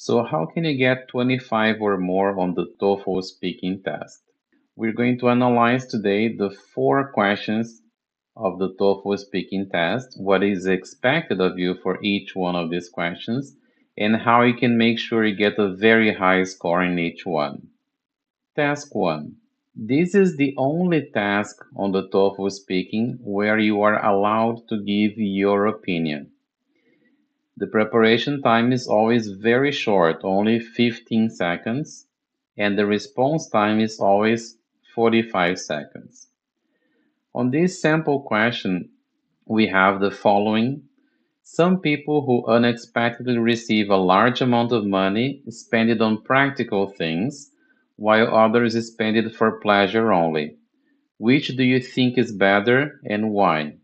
So how can you get 25 or more on the TOEFL speaking test? We're going to analyze today the 4 questions of the TOEFL speaking test, what is expected of you for each one of these questions, and how you can make sure you get a very high score in each one. Task 1. This is the only task on the TOEFL speaking where you are allowed to give your opinion. The preparation time is always very short, only 15 seconds, and the response time is always 45 seconds. On this sample question, we have the following. Some people who unexpectedly receive a large amount of money spend it on practical things, while others spend it for pleasure only. Which do you think is better and why?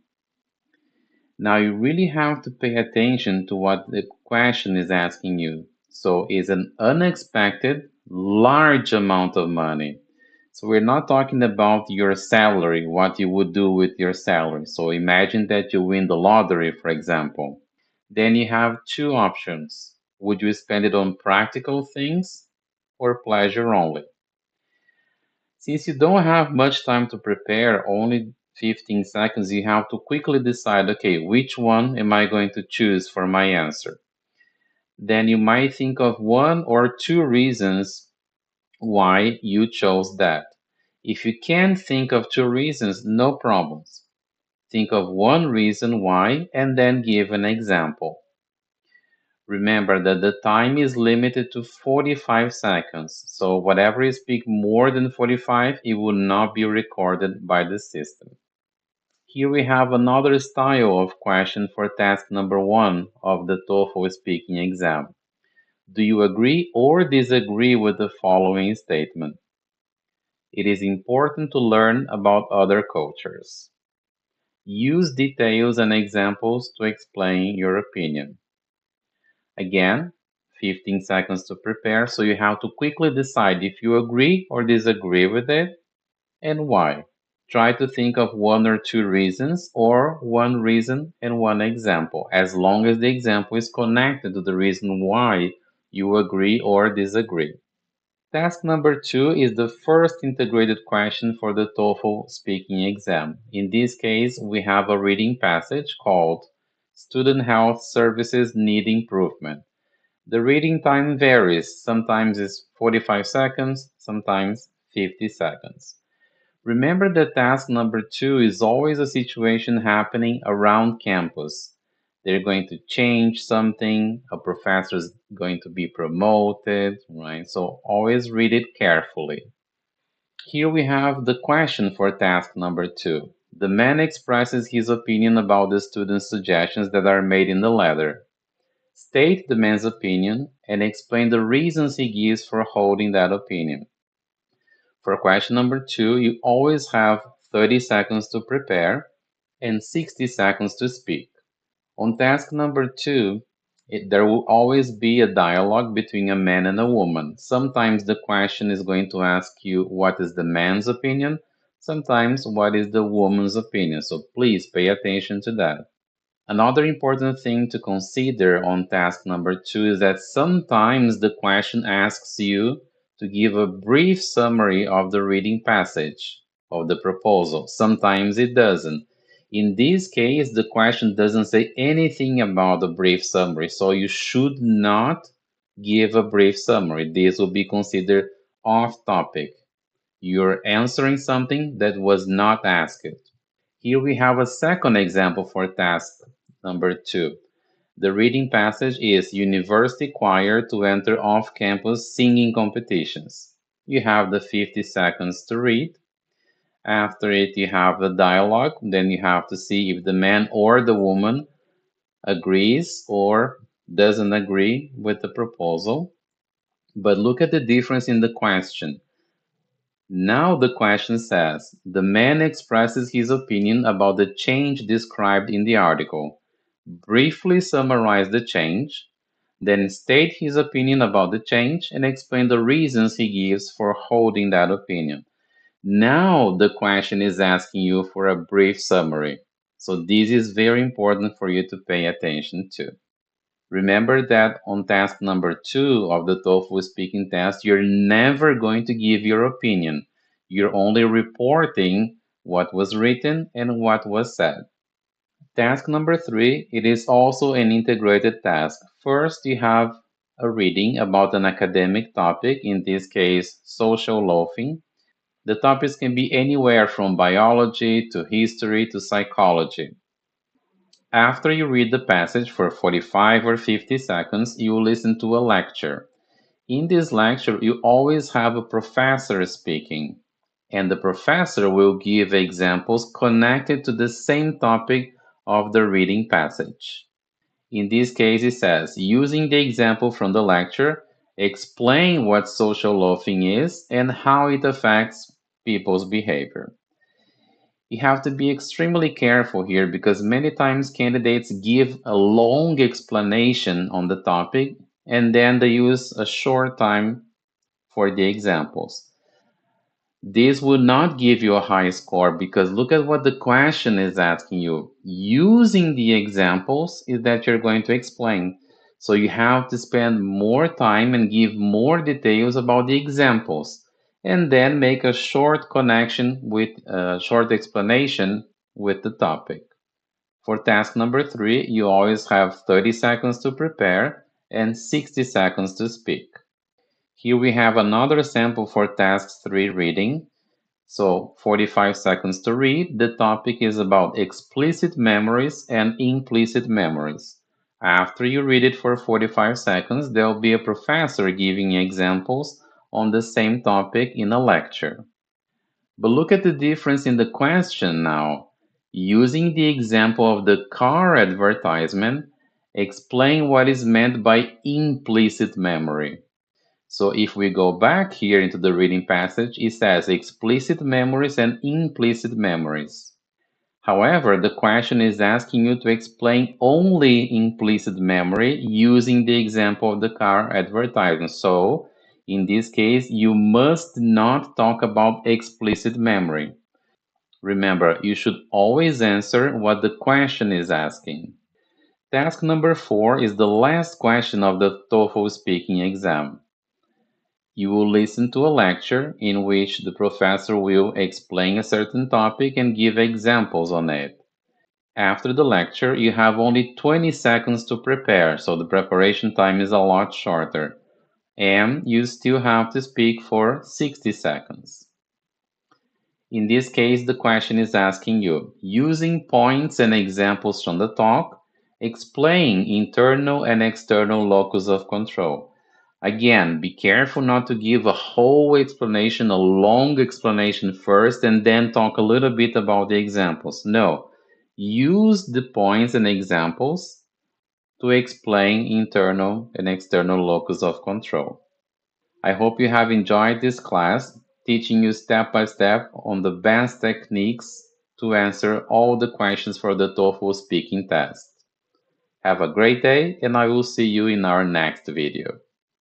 Now you really have to pay attention to what the question is asking you. So is an unexpected large amount of money. So we're not talking about your salary, what you would do with your salary. So imagine that you win the lottery, for example. Then you have two options. Would you spend it on practical things or pleasure only? Since you don't have much time to prepare, only 15 seconds, you have to quickly decide, okay, which one am I going to choose for my answer? Then you might think of one or two reasons why you chose that. If you can't think of two reasons, no problems. Think of one reason why and then give an example. Remember that the time is limited to 45 seconds, so whatever you speak more than 45, it will not be recorded by the system. Here we have another style of question for task number 1 of the TOEFL speaking exam. Do you agree or disagree with the following statement? It is important to learn about other cultures. Use details and examples to explain your opinion. Again, 15 seconds to prepare, so you have to quickly decide if you agree or disagree with it and why. Try to think of one or two reasons or one reason and one example, as long as the example is connected to the reason why you agree or disagree. Task number 2 is the first integrated question for the TOEFL speaking exam. In this case, we have a reading passage called Student Health Services Need Improvement. The reading time varies. Sometimes it's 45 seconds, sometimes 50 seconds. Remember that task number 2 is always a situation happening around campus. They're going to change something, a professor is going to be promoted, right? So always read it carefully. Here we have the question for task number 2. The man expresses his opinion about the student's suggestions that are made in the letter. State the man's opinion and explain the reasons he gives for holding that opinion. For question number 2, you always have 30 seconds to prepare and 60 seconds to speak. On task number 2, there will always be a dialogue between a man and a woman. Sometimes the question is going to ask you what is the man's opinion, sometimes what is the woman's opinion. So please pay attention to that. Another important thing to consider on task number 2 is that sometimes the question asks you to give a brief summary of the reading passage of the proposal. Sometimes it doesn't. In this case, the question doesn't say anything about a brief summary, so you should not give a brief summary. This will be considered off topic. You're answering something that was not asked. Here we have a second example for task number 2. The reading passage is University Choir to enter off-campus singing competitions. You have the 50 seconds to read. After it, you have the dialogue. Then you have to see if the man or the woman agrees or doesn't agree with the proposal. But look at the difference in the question. Now the question says, the man expresses his opinion about the change described in the article. Briefly summarize the change, then state his opinion about the change and explain the reasons he gives for holding that opinion. Now the question is asking you for a brief summary. So this is very important for you to pay attention to. Remember that on task number 2 of the TOEFL speaking test, you're never going to give your opinion. You're only reporting what was written and what was said. Task number 3, it is also an integrated task. First, you have a reading about an academic topic, in this case, social loafing. The topics can be anywhere from biology to history to psychology. After you read the passage for 45 or 50 seconds, you listen to a lecture. In this lecture, you always have a professor speaking, and the professor will give examples connected to the same topic of the reading passage. In this case, it says, using the example from the lecture, explain what social loafing is and how it affects people's behavior. You have to be extremely careful here because many times candidates give a long explanation on the topic and then they use a short time for the examples. This would not give you a high score because look at what the question is asking you. Using the examples is that you're going to explain. So you have to spend more time and give more details about the examples and then make a short connection with a short explanation with the topic. For task number 3, you always have 30 seconds to prepare and 60 seconds to speak. Here we have another sample for task 3 reading. So 45 seconds to read. The topic is about explicit memories and implicit memories. After you read it for 45 seconds, there will be a professor giving examples on the same topic in a lecture. But look at the difference in the question now. Using the example of the car advertisement, explain what is meant by implicit memory. So if we go back here into the reading passage, it says explicit memories and implicit memories. However, the question is asking you to explain only implicit memory using the example of the car advertisement. So in this case, you must not talk about explicit memory. Remember, you should always answer what the question is asking. Task number 4 is the last question of the TOEFL speaking exam. You will listen to a lecture in which the professor will explain a certain topic and give examples on it. After the lecture, you have only 20 seconds to prepare, so the preparation time is a lot shorter. And you still have to speak for 60 seconds. In this case, the question is asking you, using points and examples from the talk, explain internal and external locus of control. Again, be careful not to give a whole explanation, a long explanation first, and then talk a little bit about the examples. No, use the points and examples to explain internal and external locus of control. I hope you have enjoyed this class, teaching you step by step on the best techniques to answer all the questions for the TOEFL speaking test. Have a great day, and I will see you in our next video.